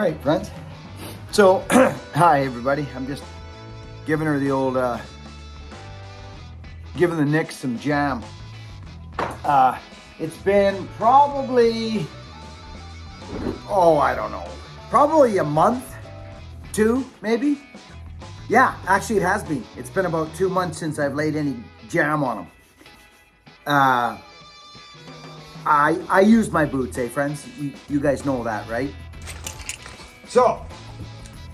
right, friends. So, hi everybody. I'm just giving her the old, giving the Knicks some jam. It's been probably, I don't know, probably a month, two, maybe. Yeah, actually it has been. It's been about 2 months since I've laid any jam on them. I use my boots, friends? You guys know that, right? So,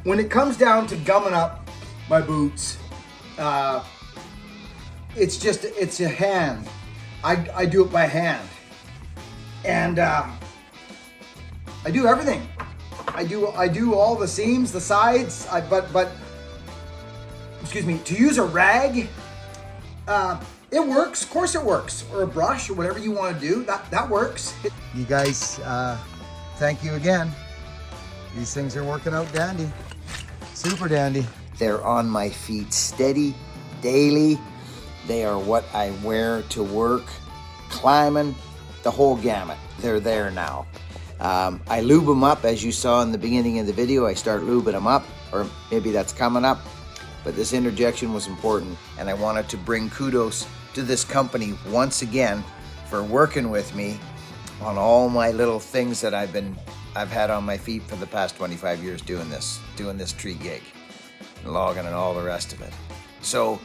when it comes down to gumming up my boots, it's a hand. I do it by hand. And I do everything. I do all the seams, the sides, but excuse me, to use a rag, it works, of course it works, or a brush, or whatever you want to do, that works. You guys, thank you again. These things are working out dandy, super dandy. They're on my feet steady, daily. They are what I wear to work, climbing, the whole gamut. They're there now. I lube them up, as you saw in the beginning of the video. I start lubing them up, or maybe that's coming up. But this interjection was important, and I wanted to bring kudos to this company once again for working with me on all my little things that I've had on my feet for the past 25 years doing this tree gig, logging and all the rest of it. So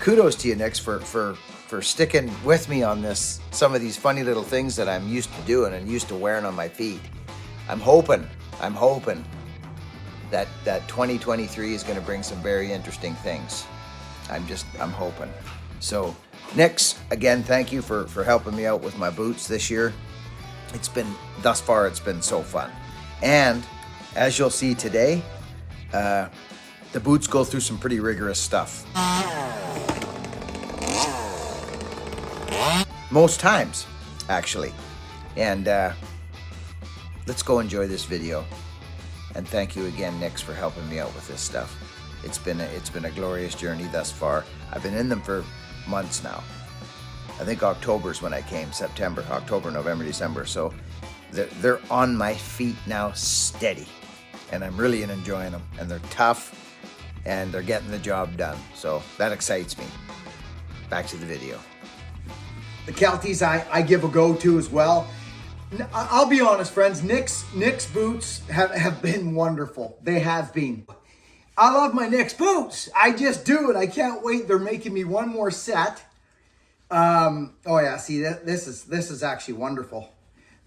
kudos to you, Nix, for sticking with me on this, some of these funny little things that I'm used to doing and used to wearing on my feet. I'm hoping that 2023 is going to bring some very interesting things. I'm hoping. So, Nix, again, thank you for helping me out with my boots this year. Thus far, it's been so fun. And as you'll see today, the boots go through some pretty rigorous stuff. Most times, actually. And let's go enjoy this video. And thank you again, Nix, for helping me out with this stuff. It's been a glorious journey thus far. I've been in them for months now. I think October's when I came, October, November, December. So they're on my feet now steady. And I'm really enjoying them. And they're tough and they're getting the job done. So that excites me. Back to the video. The Kelties I give a go to as well. I'll be honest, friends, Nix boots have been wonderful. They have been. I love my Nix boots. I just do it. I can't wait. They're making me one more set. Oh yeah, see, this is actually wonderful.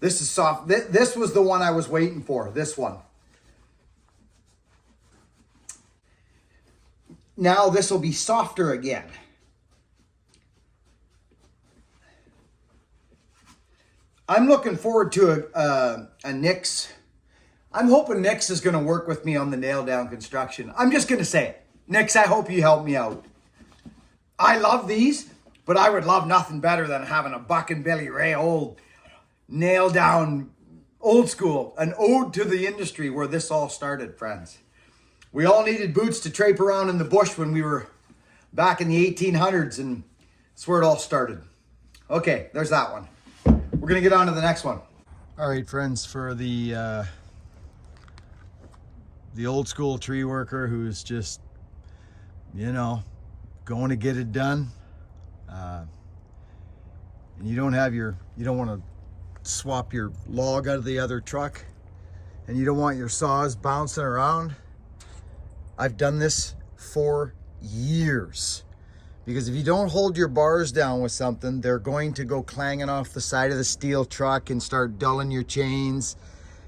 This is soft. This was the one I was waiting for, this one. Now this will be softer again. I'm looking forward to a Nix. I'm hoping Nix is going to work with me on the nail down construction. I'm just going to say it. Nix, I hope you help me out. I love these, but I would love nothing better than having a Buck and Billy Ray old nail down, old school, an ode to the industry where this all started, friends. We all needed boots to trape around in the bush when we were back in the 1800s, and that's where it all started. Okay, there's that one. We're going to get on to the next one. All right, friends, for the old school tree worker who's just, going to get it done. And you don't want to swap your log out of the other truck, and you don't want your saws bouncing around. I've done this for years. Because if you don't hold your bars down with something, they're going to go clanging off the side of the steel truck and start dulling your chains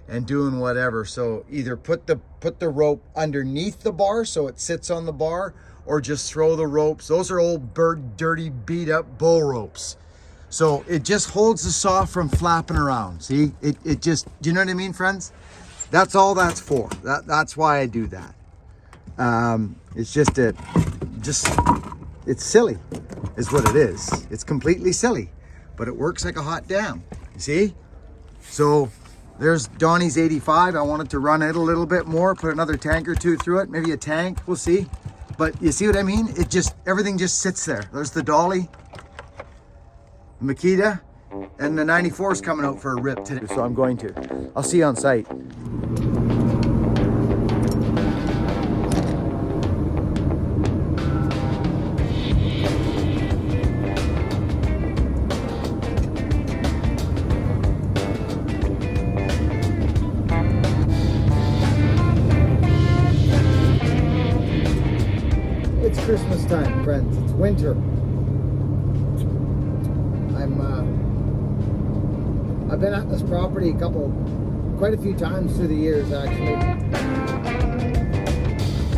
and doing whatever. So either put the rope underneath the bar so it sits on the bar, or just throw the ropes. Those are old dirty, beat up bull ropes. So it just holds the saw from flapping around. See, it just, do you know what I mean, friends? That's all that's for. That's why I do that. It's silly, is what it is. It's completely silly, but it works like a hot damn. You see? So there's Donnie's 85. I wanted to run it a little bit more, put another tank or two through it, maybe a tank, we'll see. But you see what I mean? Everything just sits there. There's the Dolly, the Makita, and the 94 is coming out for a rip today. So I'm going to. I'll see you on site. winter. I've been at this property quite a few times through the years, actually.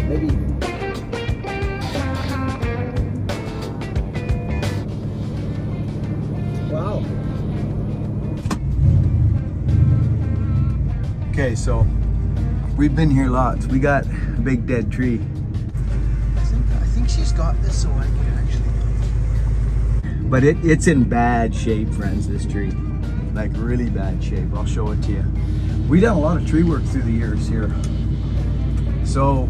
Maybe. Wow. Okay, so we've been here lots. We got a big dead tree. I think she's got this, so I can actually. But it's in bad shape, friends. This tree, like really bad shape. I'll show it to you. We done a lot of tree work through the years here. So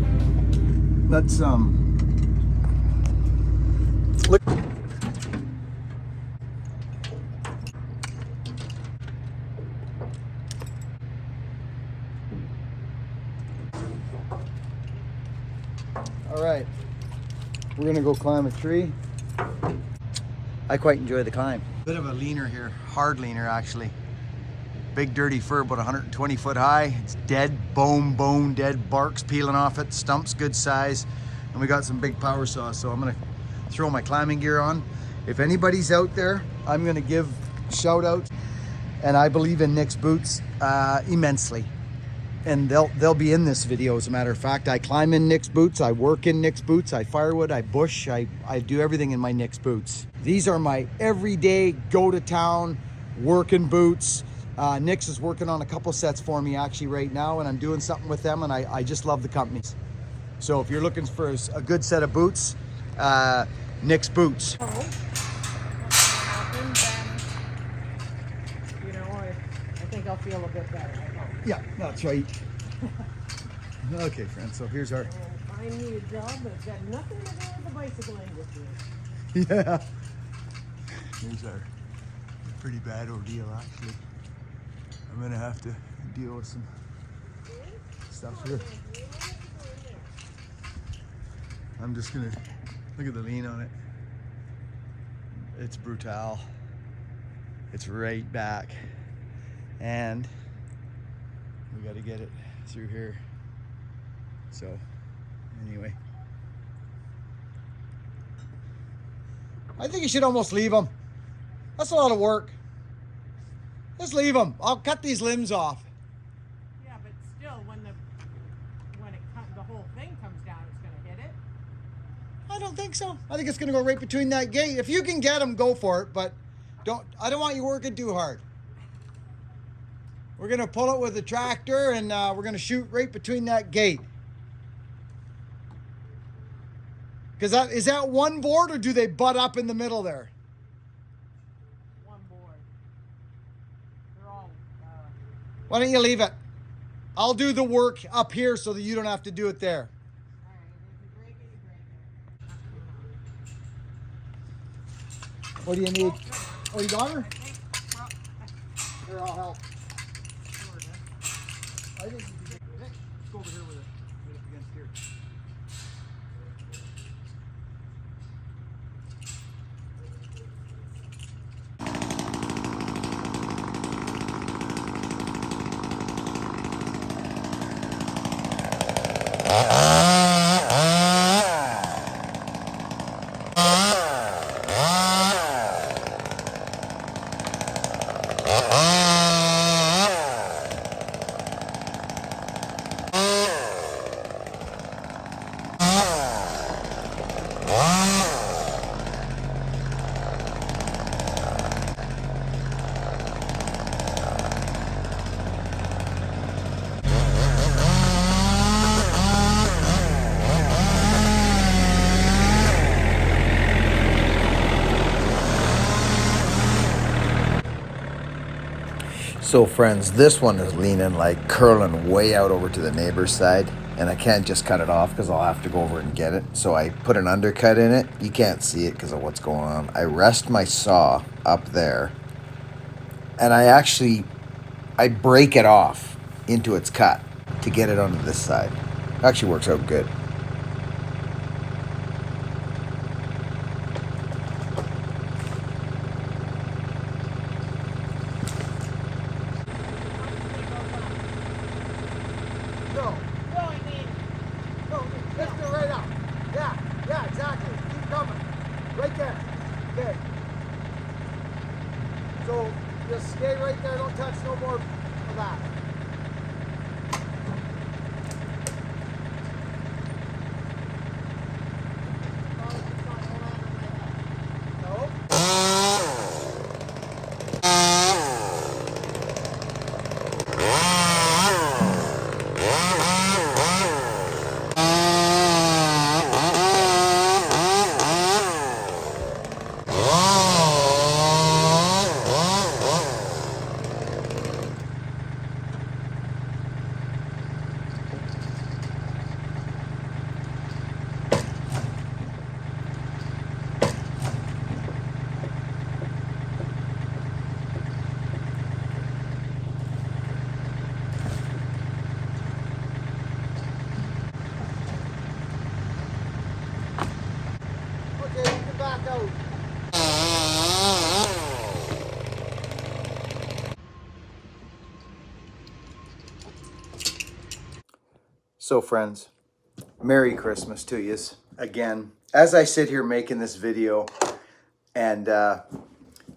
let's look. All right, we're gonna go climb a tree. I quite enjoy the climb. Bit of a leaner here, hard leaner actually. Big dirty fir, about 120 foot high. It's dead, bone, dead barks peeling off it, stumps good size. And we got some big power saws, so I'm gonna throw my climbing gear on. If anybody's out there, I'm gonna give shout outs. And I believe in Nick's boots immensely. And they'll be in this video, as a matter of fact. I climb in Nick's boots, I work in Nick's boots, I firewood, I bush, I do everything in my Nick's boots. These are my everyday go to town working boots. Nick's is working on a couple sets for me actually right now, and I'm doing something with them, and I just love the companies. So if you're looking for a good set of boots, Nick's boots. I think I'll feel a bit better. Yeah, that's right. Okay, friends, so here's our... Find me a job that's got nothing to do with the bicycle industry. Yeah. Here's our pretty bad ordeal, actually. I'm gonna have to deal with some stuff here. I'm just gonna look at the lean on it. It's brutal. It's right back. And we got to get it through here. So anyway, I think you should almost leave them. That's a lot of work. Just leave them. I'll cut these limbs off. Yeah, but still, when the whole thing comes down, it's going to hit it. I don't think so. I think it's going to go right between that gate. If you can get them, go for it. But I don't want you working too hard. We're gonna pull it with the tractor, and we're gonna shoot right between that gate. Because is that one board, or do they butt up in the middle there? One board. They're all... Why don't you leave it? I'll do the work up here so that you don't have to do it there. All right, if you break it, you break it. What do you need? Oh, you got her? Here, I'll help. I think you can let's go over here with it. Right up against here. So friends, this one is leaning like curling way out over to the neighbor's side, and I can't just cut it off because I'll have to go over and get it. So I put an undercut in it. You can't see it because of what's going on. I rest my saw up there, and I break it off into its cut to get it onto this side. It actually works out good. Let's go right up. Yeah, exactly. Keep coming. Okay. So just stay right there, don't touch no more of that. Okay, you can back out. So friends, Merry Christmas to yous again. As I sit here making this video, and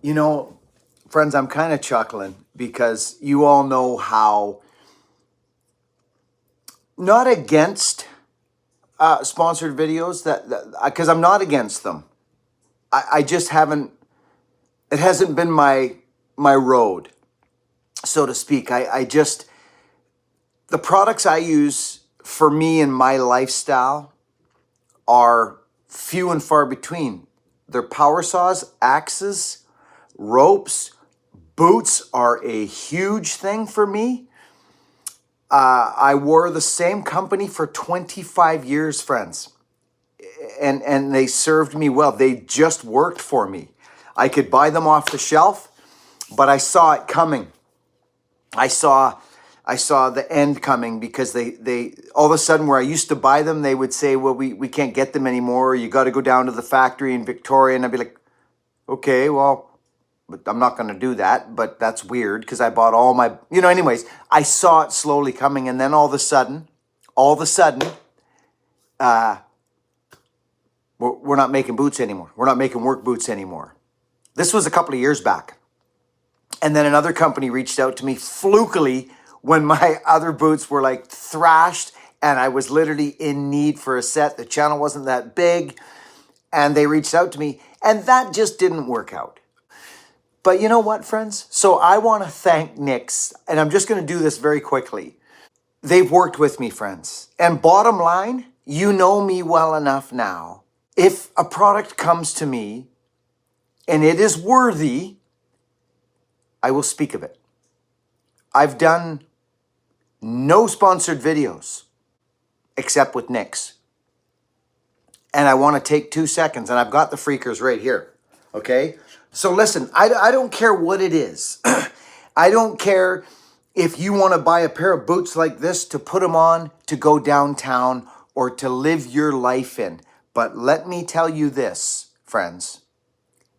you know, friends, I'm kind of chuckling because you all know how not against sponsored videos that because I'm not against them. I just haven't. It hasn't been my road, so to speak. I just the products I use for me and my lifestyle are few and far between. They're power saws, axes, ropes, boots are a huge thing for me. I wore the same company for 25 years, friends, and they served me well. They just worked for me. I could buy them off the shelf, but I saw it coming. I saw the end coming because they all of a sudden where I used to buy them, they would say, well, we can't get them anymore. You got to go down to the factory in Victoria. And I'd be like, okay, well, but I'm not going to do that. But that's weird because I bought all my, anyways, I saw it slowly coming. And then all of a sudden, we're not making boots anymore. We're not making work boots anymore. This was a couple of years back. And then another company reached out to me flukily when my other boots were like thrashed and I was literally in need for a set. The channel wasn't that big and they reached out to me and that just didn't work out. But you know what, friends? So I want to thank Nix, and I'm just going to do this very quickly. They've worked with me, friends. And bottom line, you know me well enough now. If a product comes to me and it is worthy, I will speak of it. I've done no sponsored videos except with Nix. And I want to take 2 seconds, and I've got the freakers right here, okay? So listen, I don't care what it is. I don't care if you want to buy a pair of boots like this to put them on to go downtown or to live your life in. But let me tell you this, friends.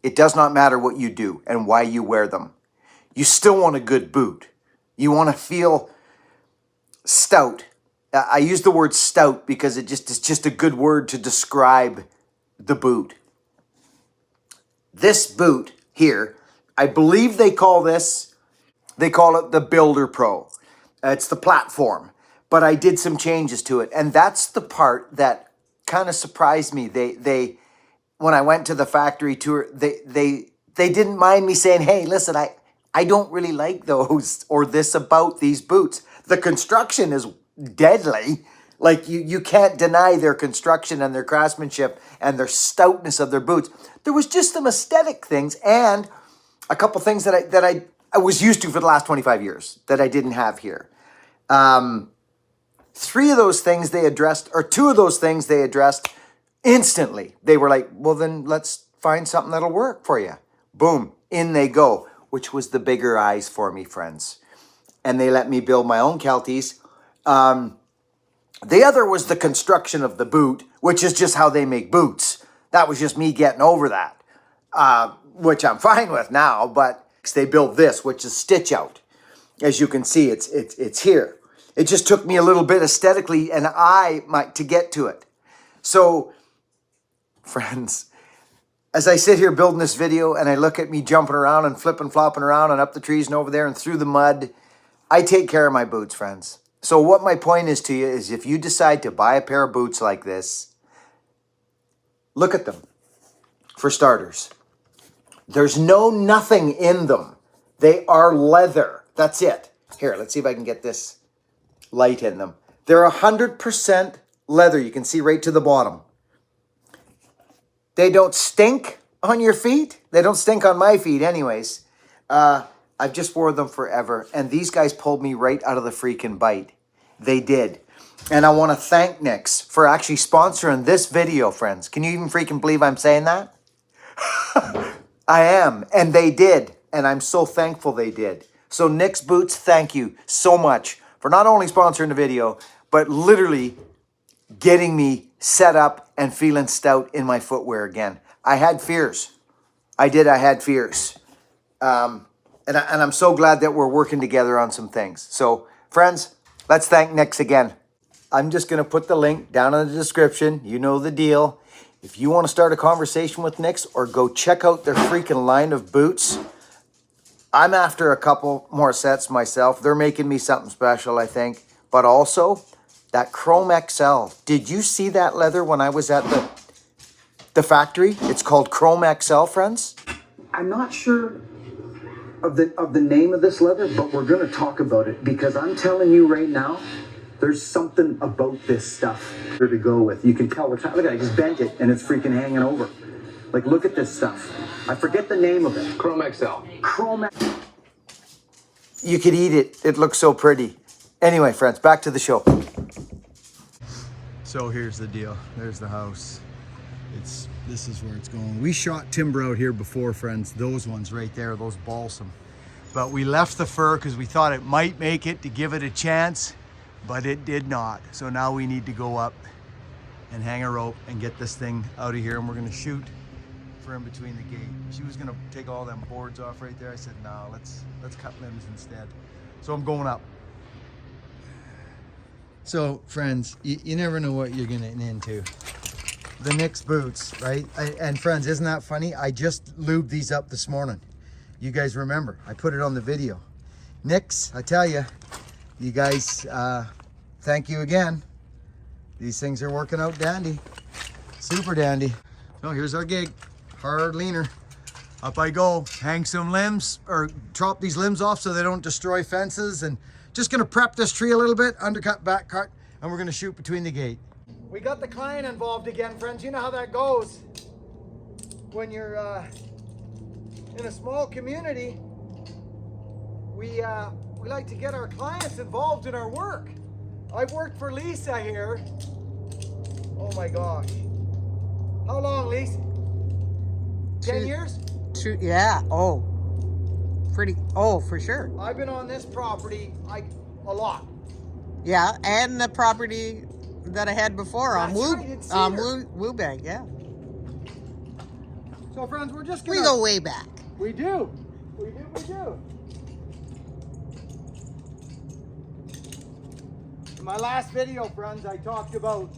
It does not matter what you do and why you wear them. You still want a good boot. You want to feel stout. I use the word stout because it's just a good word to describe the boot. This boot here, I believe they call it the Builder Pro. It's the platform. But I did some changes to it. And that's the part that kind of surprised me. They when I went to the factory tour, they didn't mind me saying, hey, listen, I don't really like those or this about these boots. The construction is deadly. Like you can't deny their construction and their craftsmanship and their stoutness of their boots. There was just some aesthetic things and a couple things that I was used to for the last 25 years that I didn't have here. 3 of those things they addressed, or 2 of those things they addressed instantly. They were like, well, then let's find something that'll work for you. Boom, in they go, which was the bigger eyes for me, friends. And they let me build my own Kelties. The other was the construction of the boot, which is just how they make boots. That was just me getting over that, which I'm fine with now, but they built this, which is stitch out. As you can see, it's here. It just took me a little bit aesthetically to get to it. So, friends, as I sit here building this video and I look at me jumping around and flipping, flopping around and up the trees and over there and through the mud, I take care of my boots, friends. So what my point is to you is if you decide to buy a pair of boots like this, look at them. For starters, there's nothing in them. They are leather. That's it. Here, let's see if I can get this light in them. They're 100% leather. You can see right to the bottom. They don't stink on your feet. They don't stink on my feet anyways. I've just wore them forever. And these guys pulled me right out of the freaking bite. They did. And I want to thank Nix for actually sponsoring this video, friends. Can you even freaking believe I'm saying that? I am. And they did. And I'm so thankful they did. So Nix Boots, thank you so much for not only sponsoring the video, but literally getting me set up and feeling stout in my footwear again. I had fears. I had fears. And I'm so glad that we're working together on some things. So, friends, let's thank Nix again. I'm just going to put the link down in the description. You know the deal. If you want to start a conversation with Nix or go check out their freaking line of boots, I'm after a couple more sets myself. They're making me something special, I think. But also, that Chrome XL. Did you see that leather when I was at the factory? It's called Chrome XL, friends. I'm not sure of the name of this leather, but we're going to talk about it because I'm telling you right now, there's something about this stuff to go with. You can tell look at it, I just bent it and it's freaking hanging over. Like, look at this stuff. I forget the name of it. Chrome XL. Chrome. You could eat it. It looks so pretty. Anyway, friends, back to the show. So here's the deal. There's the house. This is where it's going. We shot timber out here before, friends. Those ones right there, those balsam. But we left the fir because we thought it might make it to give it a chance, but it did not. So now we need to go up and hang a rope and get this thing out of here, and we're gonna shoot for in between the gate. She was gonna take all them boards off right there. I said, no, let's cut limbs instead. So I'm going up. So friends, you never know what you're getting into. The Nix boots, right? And friends, isn't that funny? I just lubed these up this morning. You guys remember, I put it on the video. Nix, I tell you, you guys, thank you again. These things are working out dandy. Super dandy. So here's our gig. Hard leaner. Up I go. Hang some limbs, or chop these limbs off so they don't destroy fences, and just gonna prep this tree a little bit, undercut, back cut, and we're gonna shoot between the gate. We got the client involved again, friends. You know how that goes when you're in a small community. We like to get our clients involved in our work. I've worked for Lisa here. Oh my gosh. How long, Lisa? 10 years? Yeah. Oh, pretty. Oh, for sure. I've been on this property a lot. Yeah, and the property that I had before on That's right, it's Cedar. Woo Bank. Yeah. So friends, we're just gonna... We go way back. We do. We do. In my last video, friends, I talked about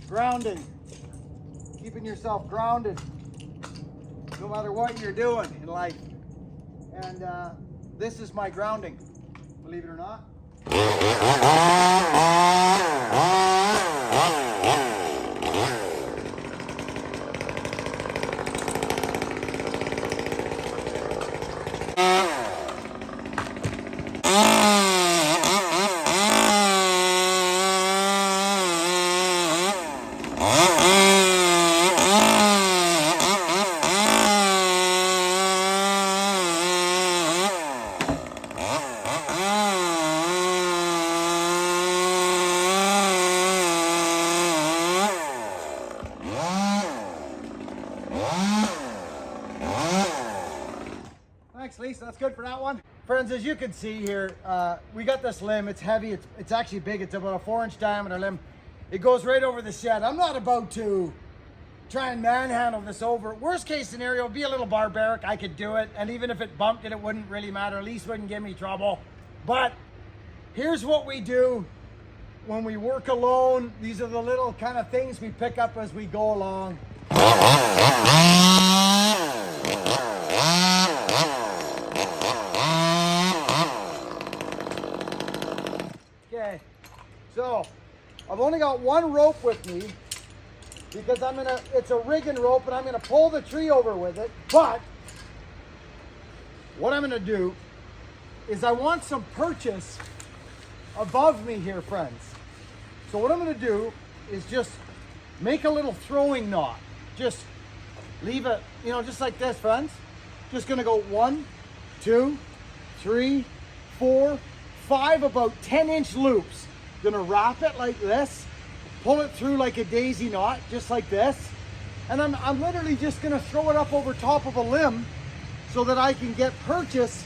grounding. Keeping yourself grounded no matter what you're doing in life. And this is my grounding, believe it or not. Thanks, Lisa. That's good for that one. Friends, as you can see here, we got this limb. It's heavy. It's actually big. It's about a 4-inch diameter limb. It goes right over the shed. I'm not about to try and manhandle this over. Worst case scenario, be a little barbaric. I could do it. And even if it bumped it wouldn't really matter. At least wouldn't give me trouble. But here's what we do when we work alone. These are the little kind of things we pick up as we go along. I've only got one rope with me because it's a rigging rope and I'm gonna pull the tree over with it. But what I'm gonna do is I want some purchase above me here, friends. So what I'm gonna do is just make a little throwing knot. Just leave it, just like this, friends. Just gonna go 1, 2, 3, 4, 5, about 10-inch loops. Gonna wrap it like this, pull it through like a daisy knot, just like this. And I'm literally just gonna throw it up over top of a limb so that I can get purchase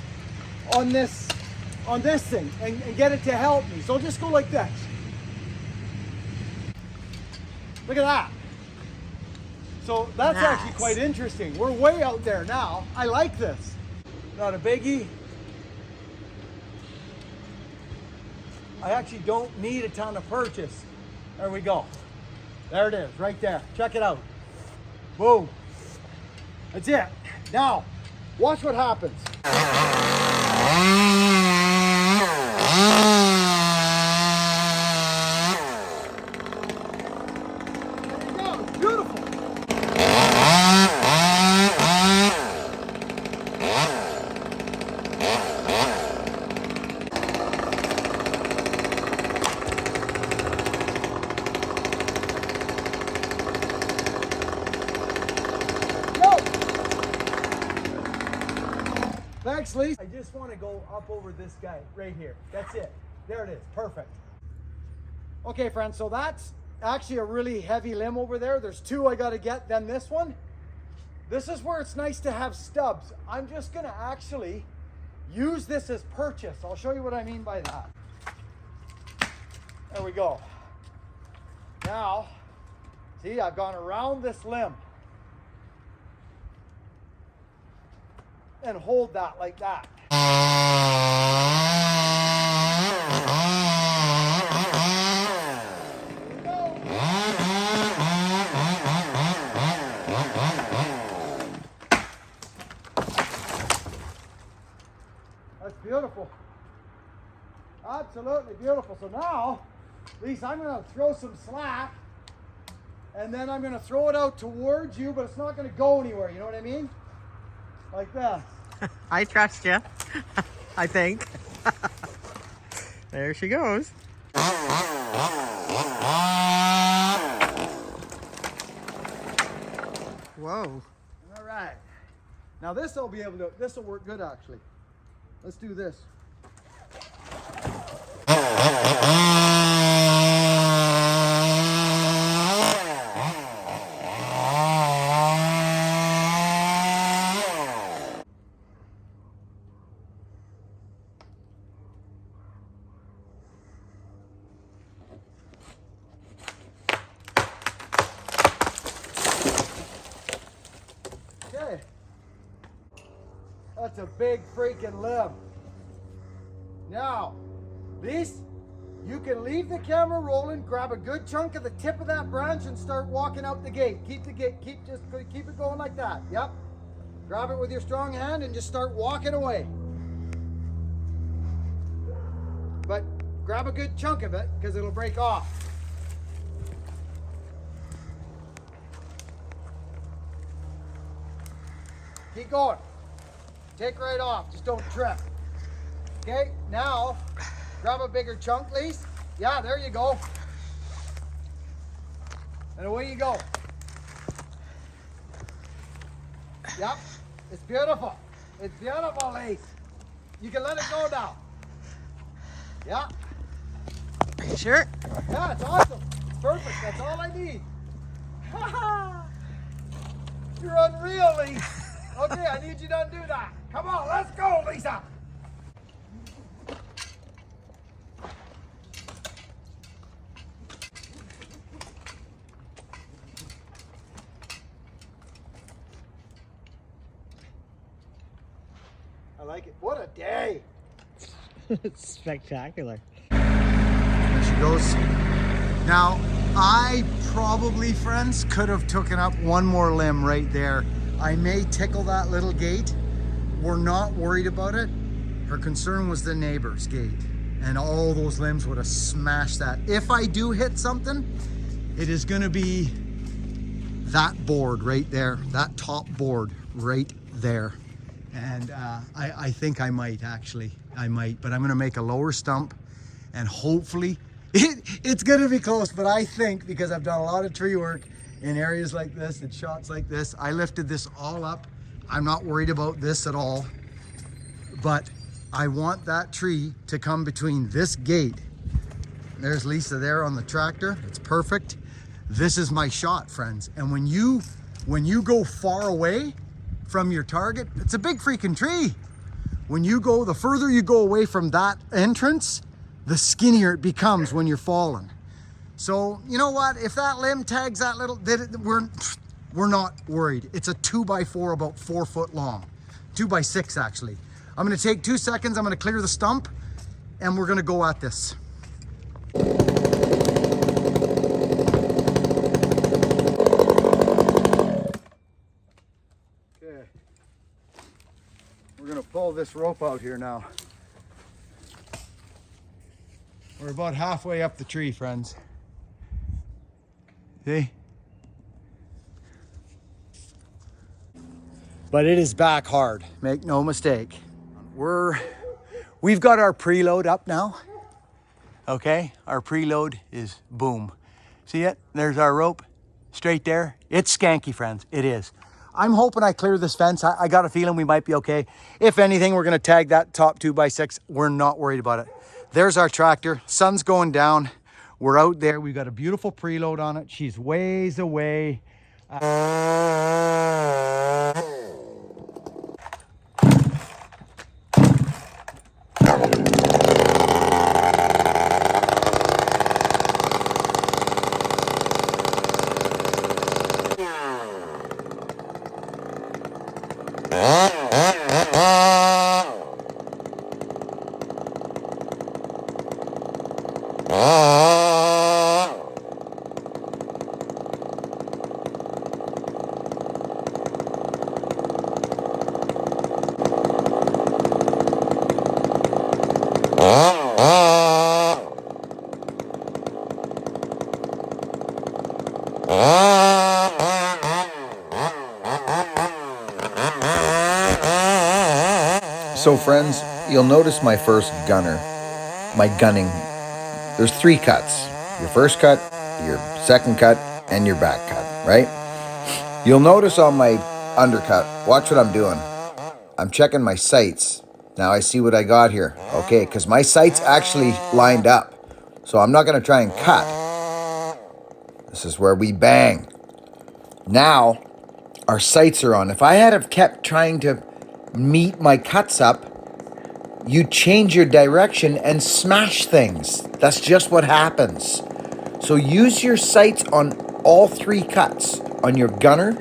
on this thing and get it to help me. So I'll just go like this. Look at that. So that's actually quite interesting. We're way out there now. I like this. Not a biggie. I actually don't need a ton of purchase. There we go. There it is, right there. Check it out. Boom. That's it. Now, watch what happens. Thanks, Lisa. I just want to go up over this guy right here. That's it. There it is. Perfect. Okay, friends. So that's actually a really heavy limb over there. There's two I got to get. Then this one. This is where it's nice to have stubs. I'm just going to actually use this as purchase. I'll show you what I mean by that. There we go. Now, see, I've gone around this limb. And hold that like that. That's beautiful. Absolutely beautiful. So now, at least I'm going to throw some slack and then I'm going to throw it out towards you, but it's not going to go anywhere. You know what I mean? Like that. I trust you. I think. There she goes. Whoa. All right. Now this will work good actually. Let's do this. That's a big freaking limb. Now, Lise, you can leave the camera rolling, grab a good chunk of the tip of that branch and start walking out the gate. Keep it going like that. Yep. Grab it with your strong hand and just start walking away. But grab a good chunk of it because it'll break off. Keep going. Take right off, just don't trip. Okay, now grab a bigger chunk, Lise. Yeah, there you go. And away you go. Yep, it's beautiful. It's beautiful, Lise. You can let it go now. Yeah. Are you sure? Yeah, it's awesome. It's perfect. That's all I need. You're unreal, Lise. Okay, I need you to undo that. Come on, let's go, Lisa. I like it. What a day. It's spectacular. There she goes. Now, I probably, friends, could have taken up one more limb right there. I may tickle that little gate. We're not worried about it. Her concern was the neighbor's gate. and all those limbs would have smashed that. If I do hit something, it is gonna be that board right there, that top board right there. And I think I might actually, but I'm gonna make a lower stump and hopefully it's gonna be close, but I think because I've done a lot of tree work in areas like this and shots like this, I lifted this all up. I'm not worried about this at all, but I want that tree to come between this gate. There's Lisa there on the tractor. It's perfect. This is my shot, friends. And when you go far away from your target, it's a big freaking tree. When you go, the further you go away from that entrance, the skinnier it becomes when you're falling. So you know what? If that limb tags that little, we're not worried. It's a 2x4 about 4 foot long, 2x6 actually. I'm gonna take 2 seconds, I'm gonna clear the stump, and we're gonna go at this. Okay, we're gonna pull this rope out here now. We're about halfway up the tree, friends. See? But it is back hard, make no mistake. We've got our preload up now. Okay, our preload is boom. See it? There's our rope, straight there. It's skanky, friends, it is. I'm hoping I clear this fence. I got a feeling we might be okay. If anything, we're gonna tag that top 2x6. We're not worried about it. There's our tractor, sun's going down. We're out there, we've got a beautiful preload on it. She's ways away. So friends, you'll notice my first gunner, my gunning. There's 3 cuts. Your first cut, your second cut, and your back cut, right? You'll notice on my undercut, watch what I'm doing. I'm checking my sights. Now I see what I got here. Okay, because my sights actually lined up. So I'm not gonna try and cut. This is where we bang. Now, our sights are on. If I had have kept trying to meet my cuts up, you change your direction and smash things. That's just what happens. So use your sights on all 3 cuts. On your gunner,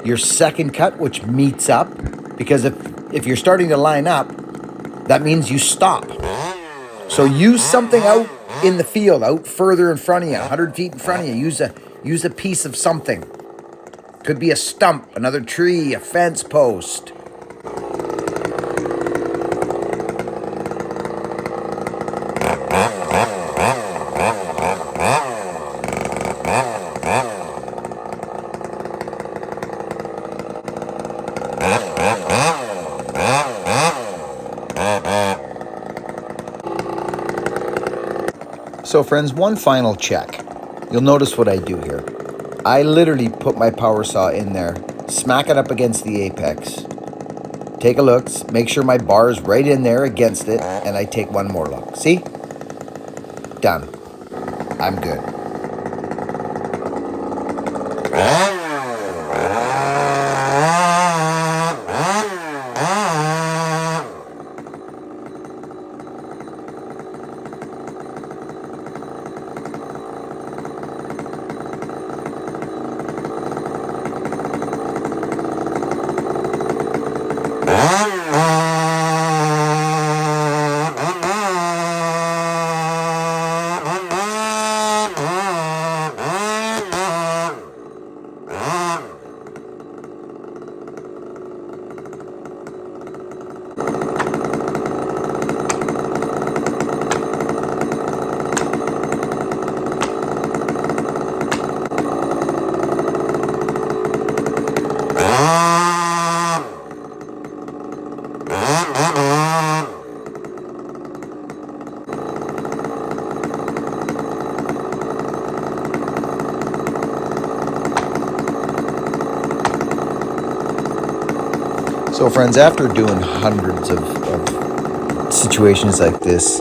your second cut, which meets up, because if you're starting to line up, that means you stop. So use something out in the field, out further in front of you, 100 feet in front of you. Use a piece of something. Could be a stump, another tree, a fence post. So friends, one final check. You'll notice what I do here. I literally put my power saw in there, smack it up against the apex, take a look, make sure my bar is right in there against it, and I take one more look. See? Done. I'm good. So, friends, after doing hundreds of situations like this,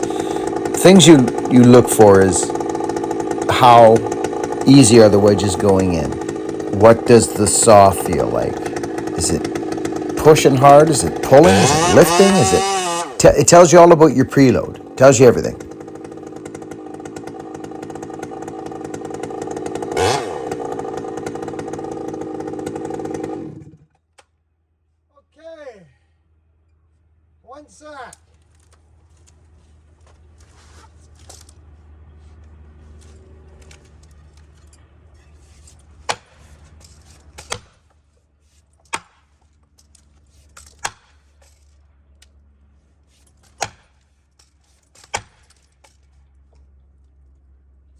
things you look for is how easy are the wedges going in? What does the saw feel like? Is it pushing hard? Is it pulling? Is it lifting? Is it? It tells you all about your preload. It tells you everything. Okay, one sec.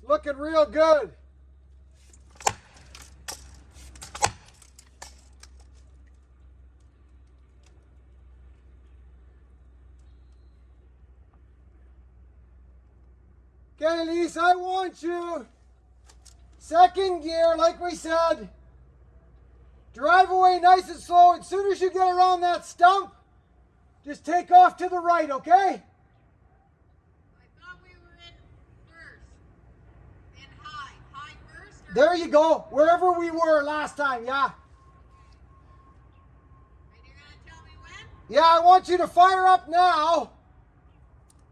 Looking real good. Okay, Lisa, I want you, second gear, like we said, drive away nice and slow. As soon as you get around that stump, just take off to the right, okay? I thought we were in first. In high. High first? Or There you go, wherever we were last time, yeah? And you're going to tell me when? Yeah, I want you to fire up now,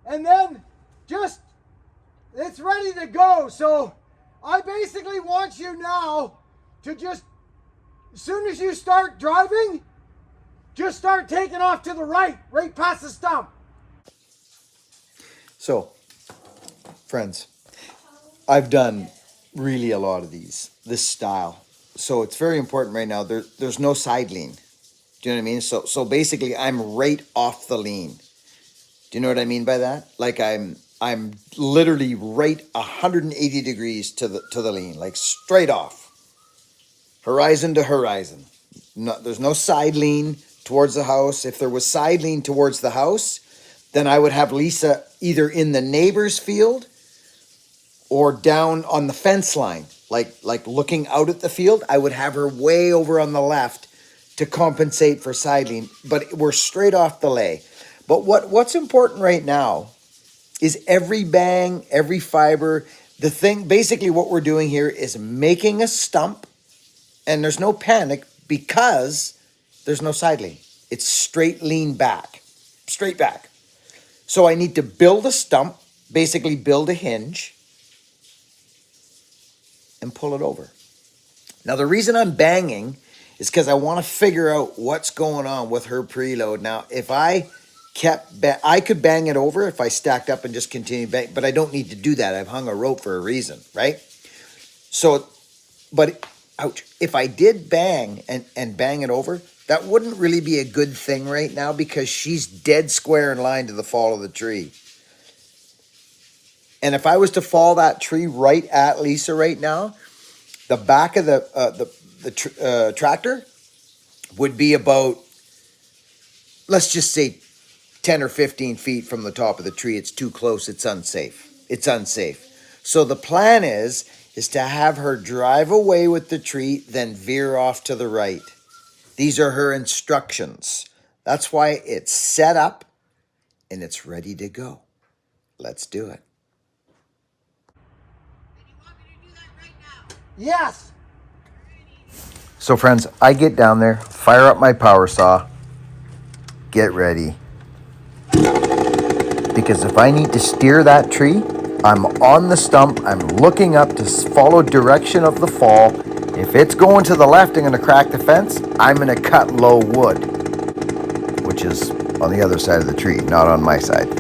and then just, it's ready to go. So I basically want you now to just, as soon as you start driving, just start taking off to the right, right past the stump. So, friends, I've done really a lot of this style. So it's very important right now. There's no side lean. Do you know what I mean? So basically I'm right off the lean. Do you know what I mean by that? Like I'm literally right 180 degrees to the lean, like straight off. Horizon to horizon. No, there's no side lean towards the house. If there was side lean towards the house, then I would have Lisa either in the neighbor's field or down on the fence line, like looking out at the field. I would have her way over on the left to compensate for side lean, but we're straight off the lay. But what's important right now is every bang, every fiber. The thing, basically what we're doing here is making a stump, and there's no panic because there's no side lean. It's straight lean back, straight back. So I need to build a stump, basically build a hinge, and pull it over. Now the reason I'm banging is because I want to figure out what's going on with her preload. Now, if I I could bang it over if I stacked up and just continue bang, but I don't need to do that. I've hung a rope for a reason, right? So, but ouch, if I did bang and bang it over, that wouldn't really be a good thing right now because she's dead square in line to the fall of the tree. And if I was to fall that tree right at Lisa right now, the back of the tractor would be about, let's just say 10 or 15 feet from the top of the tree. It's too close. It's unsafe. It's unsafe. So the plan is to have her drive away with the tree, then veer off to the right. These are her instructions. That's why it's set up and it's ready to go. Let's do it. And you want me to do that right now? Yes. So friends, I get down there, fire up my power saw, get ready. Because if I need to steer that tree, I'm on the stump, I'm looking up to follow direction of the fall. If it's going to the left, I'm going to crack the fence. I'm going to cut low wood, which is on the other side of the tree, not on my side.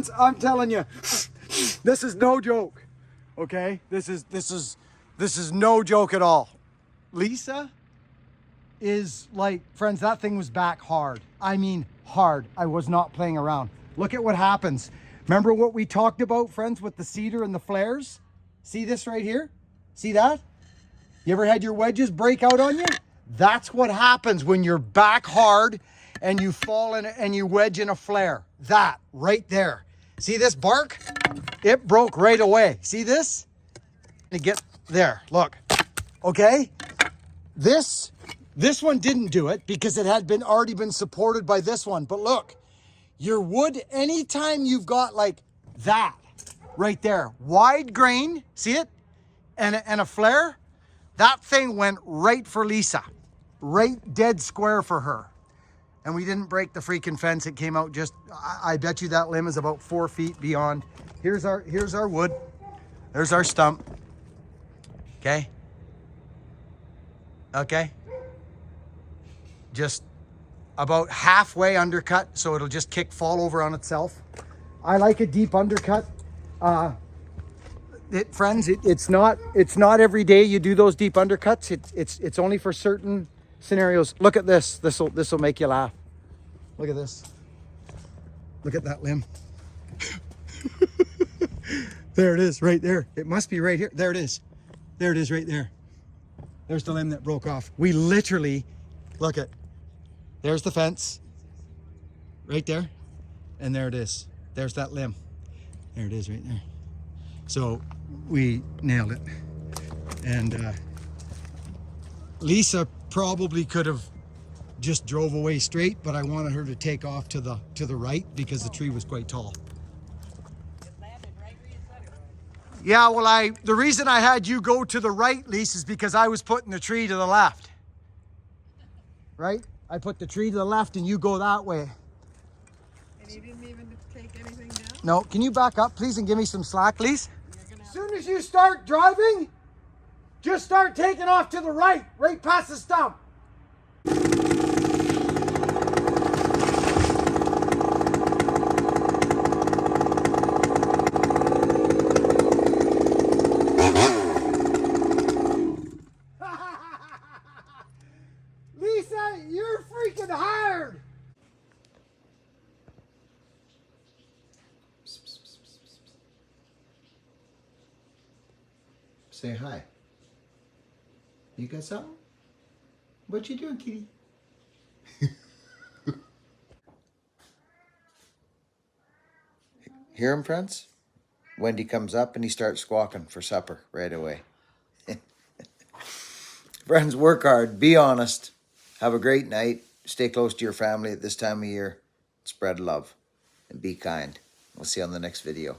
friends, I'm telling you, this is no joke. Okay? This is no joke at all. Lisa is like, friends, that thing was back hard. I mean, hard. I was not playing around. Look at what happens. Remember what we talked about, friends, with the cedar and the flares? See this right here? See that? You ever had your wedges break out on you? That's what happens when you're back hard and you fall in and you wedge in a flare. That right there. See this bark? It broke right away. See this? To get there, look. Okay? This one didn't do it because it had already been supported by this one. But look, your wood, anytime you've got like that right there, wide grain, see it? And a flare, that thing went right for Lisa. Right dead square for her. And we didn't break the freaking fence. It came out just, I bet you that limb is about 4 feet beyond. Here's our wood. There's our stump. Okay? Okay? Just about halfway undercut, so it'll just fall over on itself. I like a deep undercut. Friends, it's not every day you do those deep undercuts. It's only for certain scenarios. Look at this. This will make you laugh. Look at this. Look at that limb. There it is, right there. It must be right here. There it is. There it is, right there. There's the limb that broke off. We literally, look at. There's the fence, right there, and there it is. There's that limb. There it is, right there. So we nailed it. And Lisa probably could have just drove away straight, but I wanted her to take off to the right because the tree was quite tall. It landed right where you said it was. Yeah, well, the reason I had you go to the right, Lisa, is because I was putting the tree to the left. Right? I put the tree to the left and you go that way. And you didn't even take anything down? No, can you back up, please, and give me some slack, please? As soon as you start driving, just start taking off to the right past the stump. Lisa, you're freaking hired. Say hi. You got something? What you doing, kitty? Hear him, friends? Wendy comes up and he starts squawking for supper right away. Friends, work hard. Be honest. Have a great night. Stay close to your family at this time of year. Spread love and be kind. We'll see you on the next video.